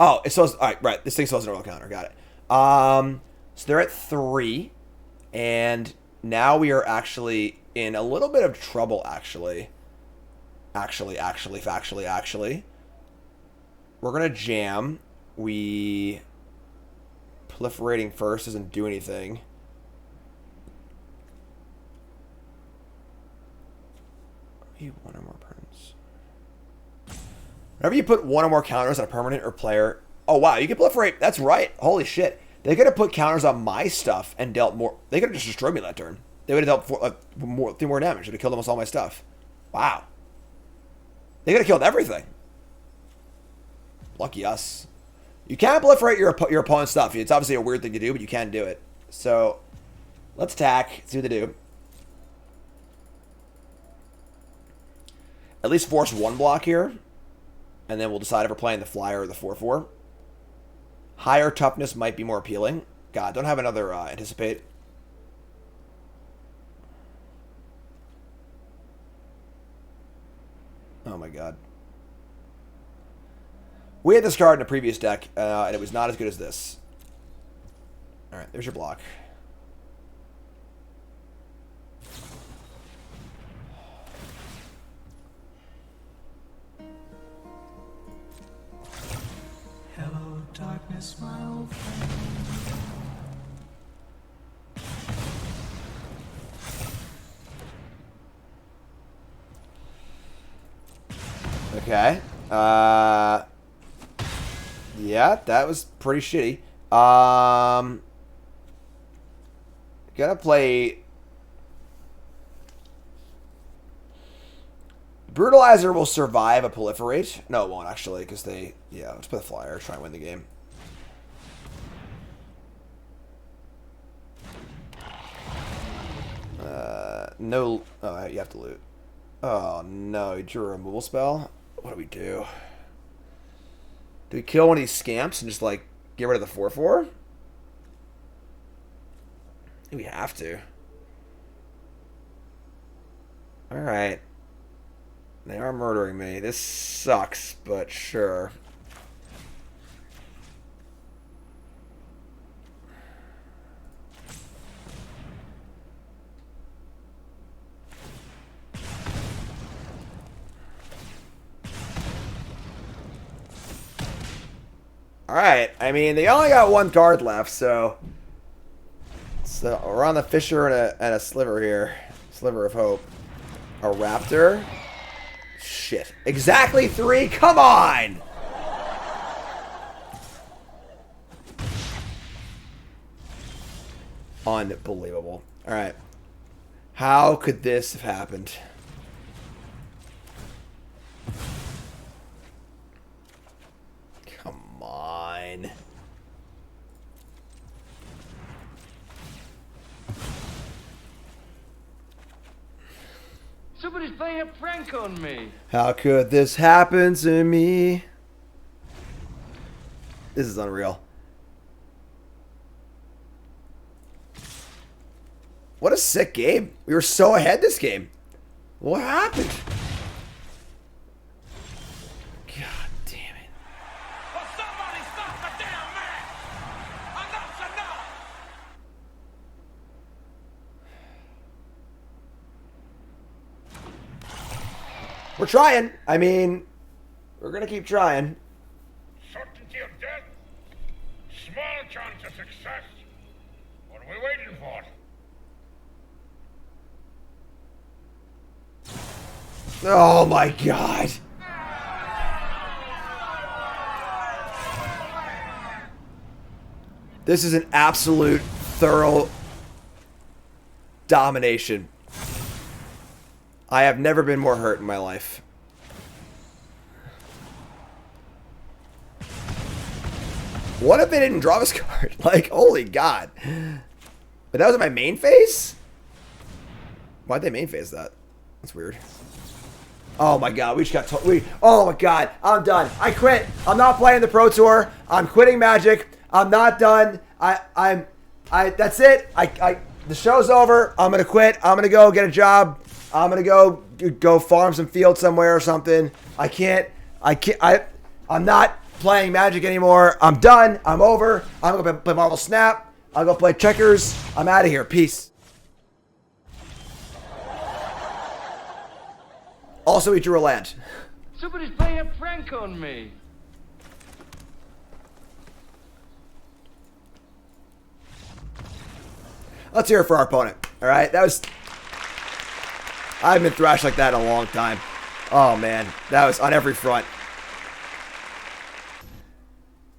Oh, it still has, all right, right. This thing still has a normal counter. Got it. So they're at 3, and now we are actually in a little bit of trouble. Actually, we're gonna jam. We proliferating first doesn't do anything. One or more permanents. Whenever you put 1 or more counters on a permanent or player... Oh, wow. You can proliferate. That's right. Holy shit. They could have put counters on my stuff and dealt more... They could have just destroyed me that turn. They would have dealt 3 more damage. They would have killed almost all my stuff. Wow. They could have killed everything. Lucky us. You can't proliferate your opponent's stuff. It's obviously a weird thing to do, but you can do it. So, let's attack. See what they do. At least force 1 block here. And then we'll decide if we're playing the flyer or the 4/4. Higher toughness might be more appealing. God, don't have another anticipate. Oh my god. We had this card in a previous deck, and it was not as good as this. Alright, there's your block. Hello, darkness, my old friend. Okay. Yeah, that was pretty shitty. Gonna play Brutalizer will survive a proliferate. No, it won't actually, because they... Yeah, let's put a flyer. Try and win the game. No... Oh, you have to loot. Oh, no. You drew a removal spell? What do we do? Do we kill one of these scamps and just, like, get rid of the 4/4? We have to. Alright. They are murdering me. This sucks, but sure. Alright, I mean, they only got one card left, so we're on the Fisher and a Sliver here. Sliver of Hope. A Raptor. Shit. Exactly 3? Come on! Unbelievable. Alright. How could this have happened? Come on. Somebody's playing a prank on me. How could this happen to me? This is unreal. What a sick game. We were so ahead this game. What happened? God damn it. Well, somebody stop the damn man! Enough's enough! We're trying. I mean, we're going to keep trying. Certainty of death? Small chance of success. What are we waiting for? Oh my god. This is an absolute thorough domination. I have never been more hurt in my life. What if they didn't draw this card? Like, holy god. But that was in my main phase? Why'd they main phase that? That's weird. Oh my god, we just got oh my god, I'm done. I quit. I'm not playing the Pro Tour. I'm quitting Magic. I'm not done. That's it. The show's over. I'm gonna quit. I'm gonna go get a job. I'm gonna go farm some field somewhere or something. I'm not playing Magic anymore. I'm done. I'm over. I'm gonna play Marvel Snap. I'll go play checkers. I'm out of here. Peace. Also, he drew a land. Somebody's playing a prank on me. Let's hear it for our opponent. All right, that was... I haven't been thrashed like that in a long time. Oh, man. That was on every front.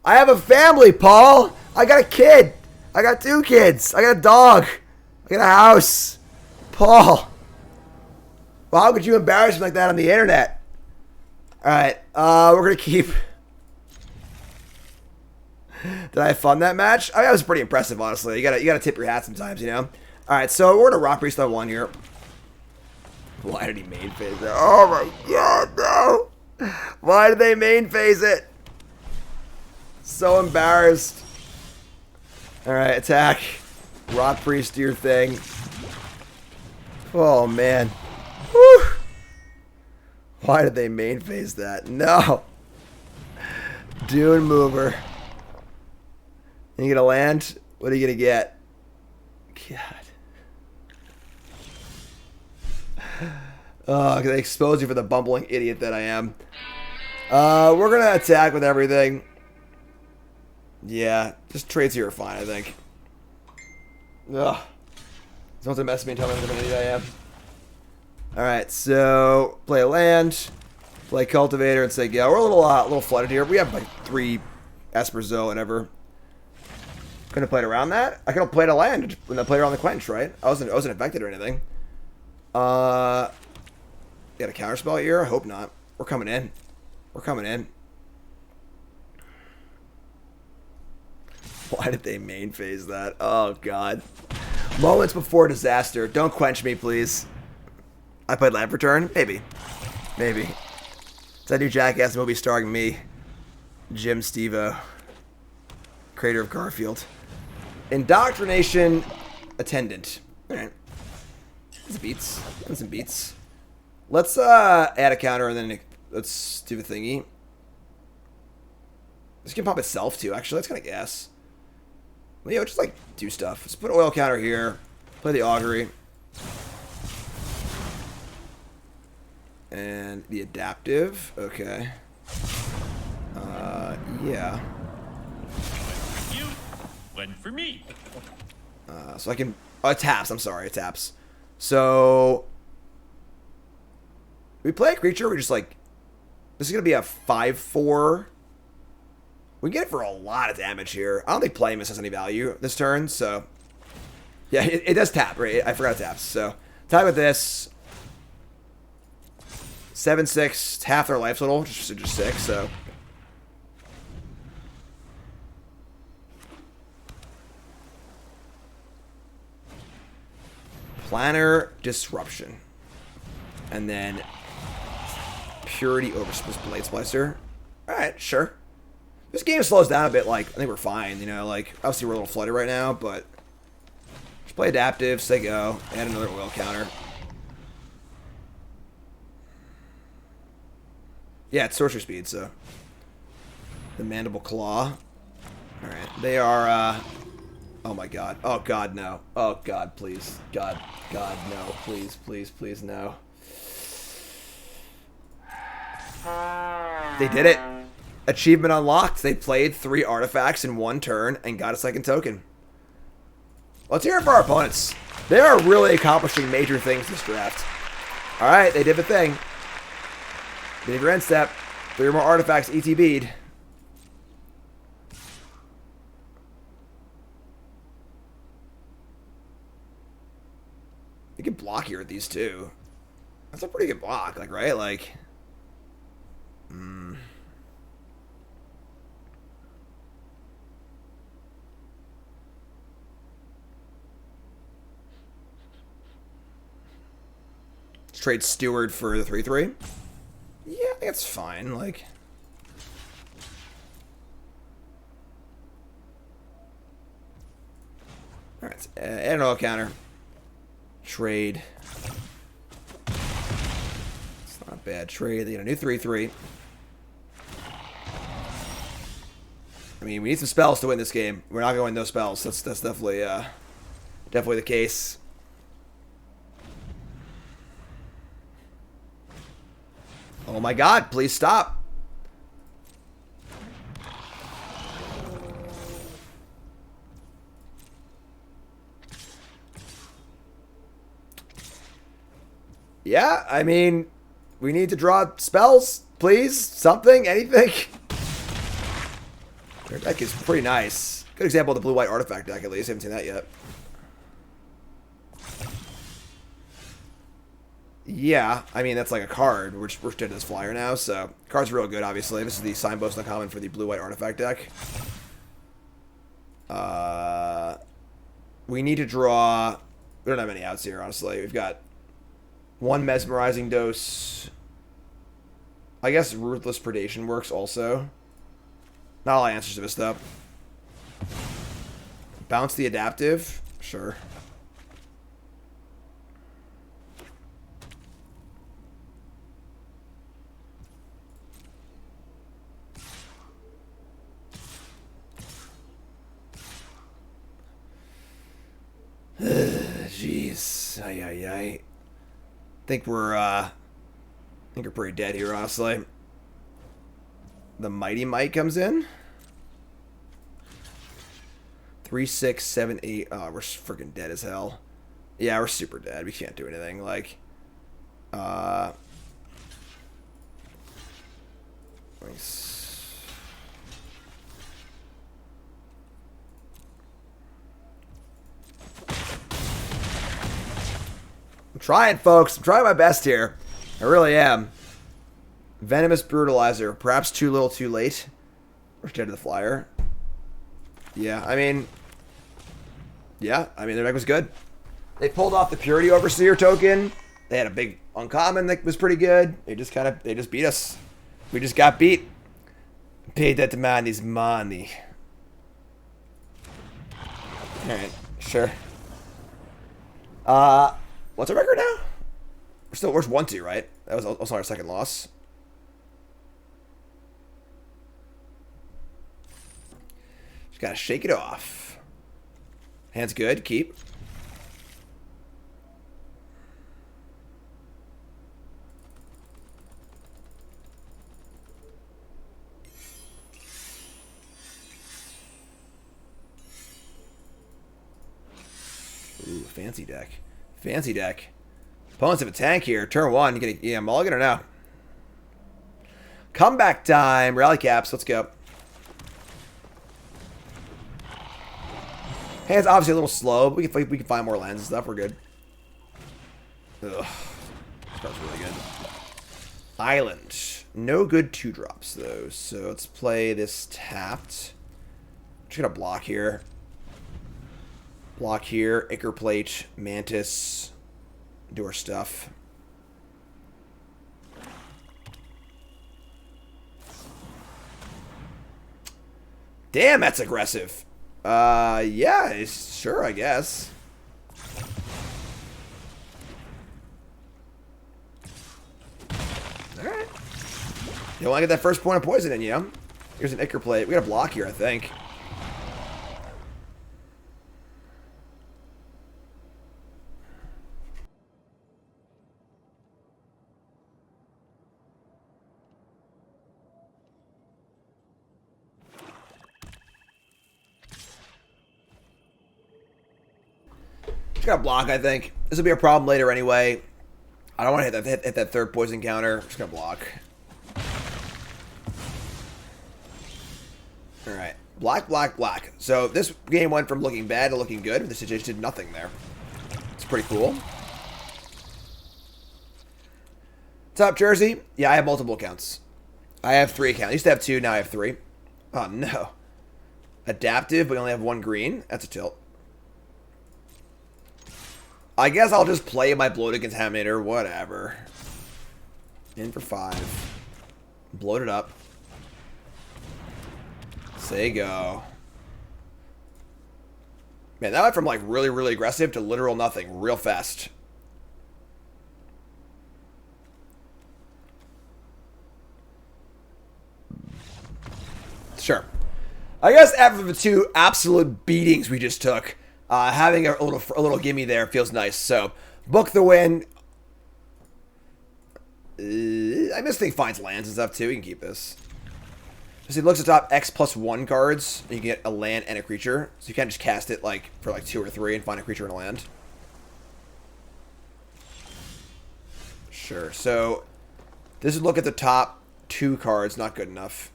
I have a family, Paul. I got a kid. I got 2 kids. I got a dog. I got a house. Paul. Well, how could you embarrass me like that on the internet? All right, we're going to keep... Did I have fun that match? I mean, that was pretty impressive, honestly. You gotta tip your hat sometimes, you know? All right, so we're going to Rock Priest on 1 here. Why did he main phase it? Oh my god, no! Why did they main phase it? So embarrassed. All right, attack. Rock Priest, do your thing. Oh, man. Whew. Why did they main phase that? No. Dune Mover. You gonna land? What are you gonna get? God. Oh, they expose you for the bumbling idiot that I am. We're gonna attack with everything. Yeah, just trades here are fine, I think. Ugh. Someone's gonna mess me and tell me what an idiot I am. Alright, so play a land, play Cultivator, and say, yeah, we're a little flooded here. We have like 3 Esperzo, whatever. Couldn't have played around that? I could have played a land when I played around the Quench, right? I wasn't affected or anything. Got a counterspell here? I hope not. We're coming in. We're coming in. Why did they main phase that? Oh, God. Moments before disaster. Don't quench me, please. I played Lamp Return? Maybe. Maybe. It's that new Jackass movie starring me, Jim Stevo, creator of Garfield. Indoctrination Attendant. Alright. Some beats. Some beats. Let's add a counter and then let's do the thingy. This can pop itself too, actually. That's kind of gas. Well, you know, just like do stuff. Let's put an oil counter here. Play the augury. And the adaptive. Okay. Yeah. You went for me. So I can... Oh, it taps. I'm sorry. It taps. So... We play a creature. We just like... This is going to be a 5/4. We get it for a lot of damage here. I don't think playing this has any value this turn, so... Yeah, it does tap, right? I forgot it taps. So, tap with this. 7/6. It's half their life total. Just 6, so... Planner Disruption. And then Purity Oversplit Blade Splicer. Alright, sure. This game slows down a bit, like, I think we're fine, you know, like, obviously we're a little flooded right now, but just play adaptive, say go, add another oil counter. Yeah, it's sorcery speed, so. The Mandible Claw. Alright, they are, oh my god. Oh god, no. Oh god, please. God, no. Please, please, please, no. They did it. Achievement unlocked. They played 3 artifacts in 1 turn and got a second token. Let's hear it for our opponents. They are really accomplishing major things this draft. Alright, they did the thing. They did your end step. 3 more artifacts ETB'd. You can block here with these two. That's a pretty good block, like, right? Like... Let's trade Steward for the 3/3. Yeah, I think it's fine, like... Alright, add an oil counter. Trade. It's not a bad trade. They get a new 3/3. I mean, we need some spells to win this game. We're not going no spells. That's definitely definitely the case. Oh my god, please stop. Yeah, I mean, we need to draw spells, please. Something, anything. Their deck is pretty nice. Good example of the blue-white artifact deck, at least. I haven't seen that yet. Yeah, I mean, that's like a card. We're just doing this flyer now, so... Card's real good, obviously. This is the Signpost uncommon for the blue-white artifact deck. We need to draw... We don't have any outs here, honestly. We've got 1 Mesmerizing Dose. I guess Ruthless Predation works also. Not a lot of answers to this stuff. Bounce the adaptive? Sure. Jeez. I think we're pretty dead here, honestly. The Mighty Might comes in. 3, 6, 7, 8. Oh, we're freaking dead as hell. Yeah, we're super dead. We can't do anything. Like, nice. I'm trying, folks. I'm trying my best here. I really am. Venomous Brutalizer. Perhaps too little too late. We're dead to the flyer. Yeah, I mean... Yeah, I mean, their deck was good. They pulled off the Purity Overseer token. They had a big uncommon that was pretty good. They just beat us. We just got beat. Paid that man his money. Alright, sure. What's our record now? Where's 1-2, right? That was also our second loss. Just gotta shake it off. Hand's good, keep. Ooh, fancy deck. Fancy deck. Opponents have a tank here. Turn 1. You gonna mulligan or no? Comeback time. Rally caps. Let's go. Hand's obviously a little slow, but we can find more lands and stuff. We're good. Ugh. This card's really good. Island. No good 2-drops, though. So let's play this tapped. Just gonna block here. Block here. Ichor Plate. Mantis. Do our stuff. Damn, that's aggressive. Yeah, sure, I guess. Alright. You want to get that first point of poison in you. Here's an Ichor Plate. We got a block here, I think. Got a block, I think. This will be a problem later anyway. I don't want to hit that third poison counter. Just gonna block. Alright. Black, black, black. So this game went from looking bad to looking good. This just did nothing there. It's pretty cool. Top jersey. Yeah, I have multiple accounts. I have 3 accounts. I used to have 2, now I have 3. Oh no. Adaptive, but we only have 1 green. That's a tilt. I guess I'll just play my Bloated Contaminator, whatever. In for 5. Bloat it up. Say go. Man, that went from like really, really aggressive to literal nothing real fast. Sure. I guess after the 2 absolute beatings we just took, having a little gimme there feels nice. So, book the win. I miss thing finds lands and stuff too. We can keep this. So it looks at top X+1 cards. You can get a land and a creature. So you can't just cast it like for like 2 or 3 and find a creature and a land. Sure. So this is look at the top 2 cards. Not good enough.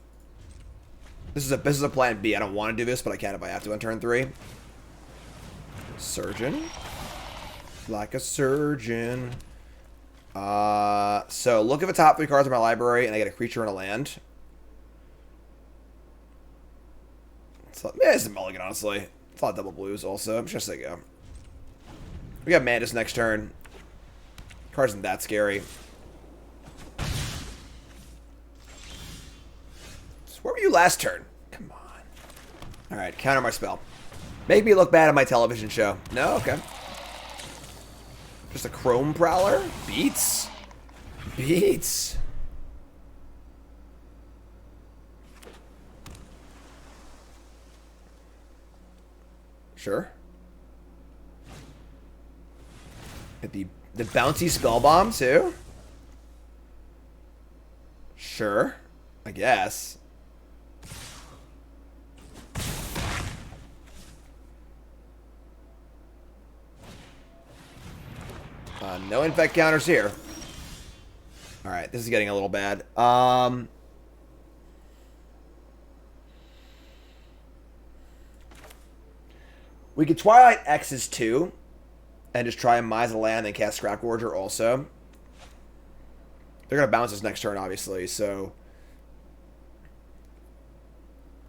This is a plan B. I don't want to do this, but I can if I have to on turn 3. Surgeon. Like a surgeon. So look at the top 3 cards in my library, and I get a creature and a land. So, yeah, it's a mulligan, honestly. It's a lot of double blues, also. I'm just gonna say go. We got Mantis next turn. Card isn't that scary. So where were you last turn? Come on. Alright, counter my spell. Make me look bad on my television show. No? Okay. Just a Chrome Prowler? Beats. Beats. Sure. Get the bouncy spell bomb too. Sure. I guess. No infect counters here. Alright, this is getting a little bad. We could Twilight X's too. And just try and Mize a land and cast Scrap Gorger also. They're going to bounce us next turn, obviously, so...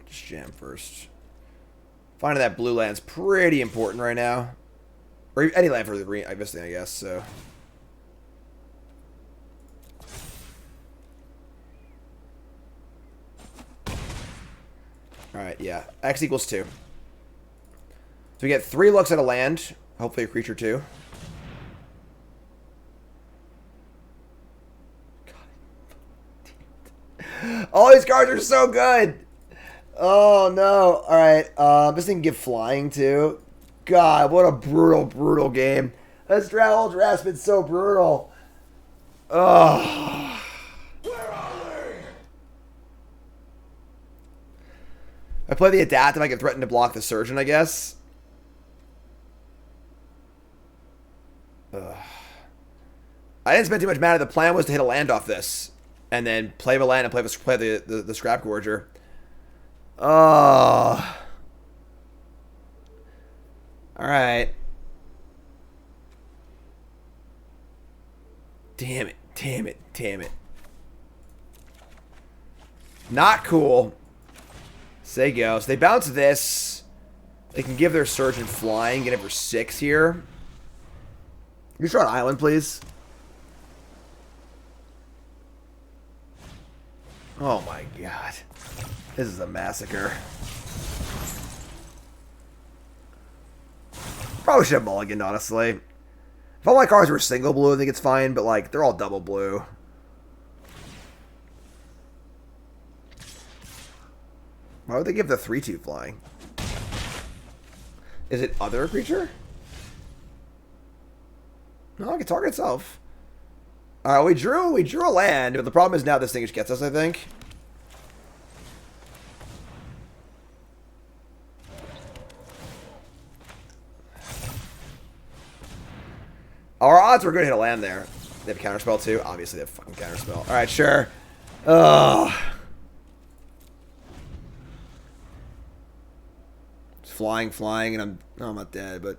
Just jam first. Finding that blue land's pretty important right now. Or any land for this thing, I guess, so... Alright, yeah. X equals 2. So we get 3 looks at a land. Hopefully a creature too. God. All these cards are so good! Oh no. Alright, this thing can give flying too. God, what a brutal, brutal game. This whole draft's been so brutal. Oh. I play the Adaptive, I can threaten to block the Surgeon, I guess. Ugh. I didn't spend too much mana. The plan was to hit a land off this. And then play the land and play the Scrap Gorger. Oh. Alright. Damn it. Damn it. Damn it. Not cool. So they go. So they bounce this. They can give their Surgeon flying. Get it for 6 here. Can you draw an island, please? Oh my god. This is a massacre. Probably should have mulliganed, honestly. If all my cards were single blue, I think it's fine, but like, they're all double blue. Why would they give the 3/2 flying? Is it other creature? No, it can target itself. Alright, we drew a land, but the problem is now this thing just gets us, I think. Our odds were going to hit a land there. They have a counterspell too. Obviously, they have a fucking counterspell. Alright, sure. Ugh. It's flying, and I'm not dead, but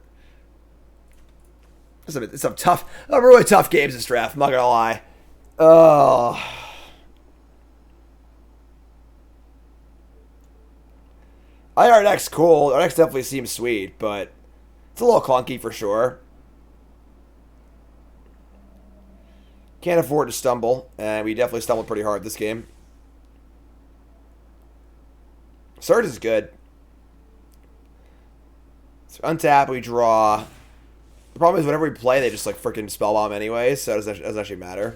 it's some tough, really tough games this draft. I'm not gonna lie. Oh. I think our deck's cool. Our deck definitely seems sweet, but it's a little clunky for sure. Can't afford to stumble, and we definitely stumbled pretty hard this game. Surge is good. So untap, we draw. The problem is whenever we play, they just like freaking spellbomb anyway, so it doesn't actually matter.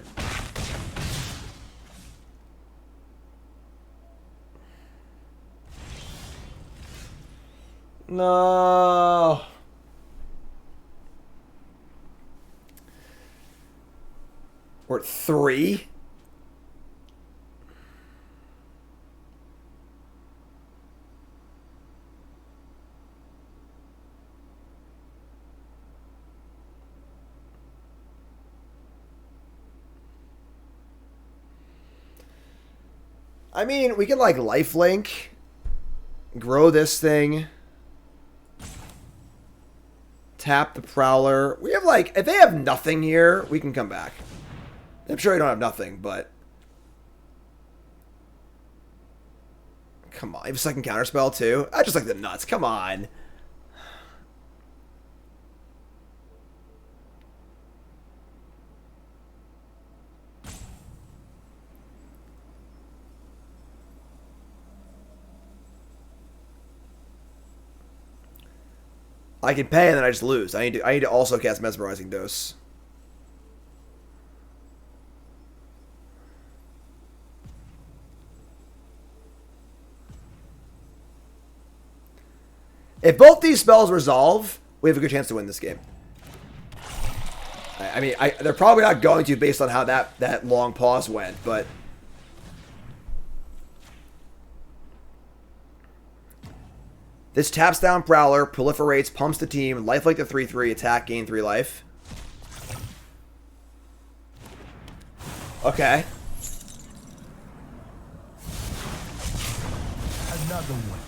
No. We're at 3. I mean, we can like lifelink, grow this thing, tap the Prowler. We have like, if they have nothing here, we can come back. I'm sure we don't have nothing, but come on, you have a second counterspell too. I just like the nuts. Come on. I can pay and then I just lose. I need to also cast Mesmerizing Dose. If both these spells resolve, we have a good chance to win this game. I mean, they're probably not going to based on how that long pause went, but this taps down Prowler, proliferates, pumps the team, lifelink the 3/3, attack, gain 3 life. Okay. Another one.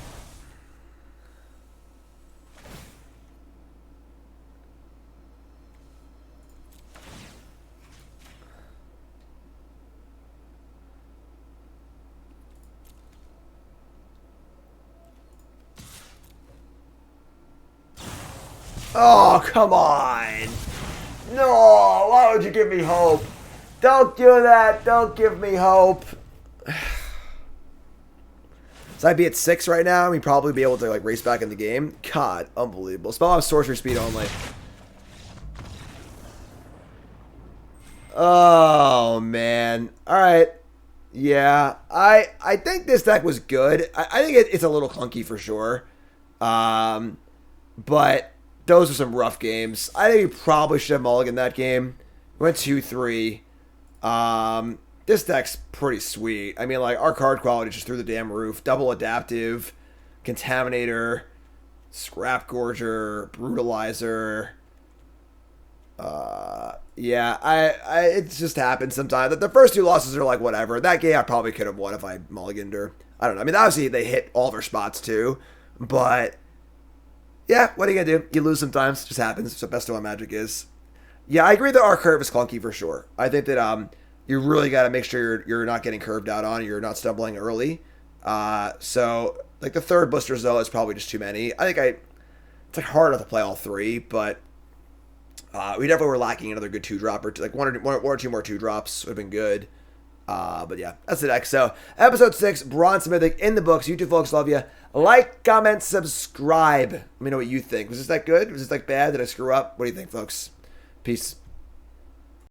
Oh, come on. No, why would you give me hope? Don't do that. Don't give me hope. So I'd be at 6 right now, and we'd probably be able to like race back in the game. God, unbelievable. Spell off sorcery speed only. Oh, man. Alright. Yeah. I think this deck was good. I think it's a little clunky for sure. But those are some rough games. I think we probably should have mulliganed that game. We went 2-3. This deck's pretty sweet. I mean, like, our card quality just through the damn roof. Double Adaptive, Contaminator, Scrap Gorger, Brutalizer. Yeah, it just happens sometimes. The first 2 losses are like, whatever. That game I probably could have won if I mulliganed her. I don't know. I mean, obviously, they hit all of our spots, too. But, yeah, what are you going to do? You lose sometimes. It just happens. So best of what Magic is. Yeah, I agree that our curve is clunky for sure. I think that you really got to make sure you're not getting curved out on. You're not stumbling early. So, like, the third boosters, though, is probably just too many. I think it's like hard enough to play all 3, but we definitely were lacking another good 2-dropper. Like, one or two more 2-drops would have been good. But yeah, that's the deck. So, episode 6, Bronze Mythic in the books. You two folks, love you. Like, comment, subscribe. Let me know what you think. Was this that good? Was this like bad? Did I screw up? What do you think, folks? Peace.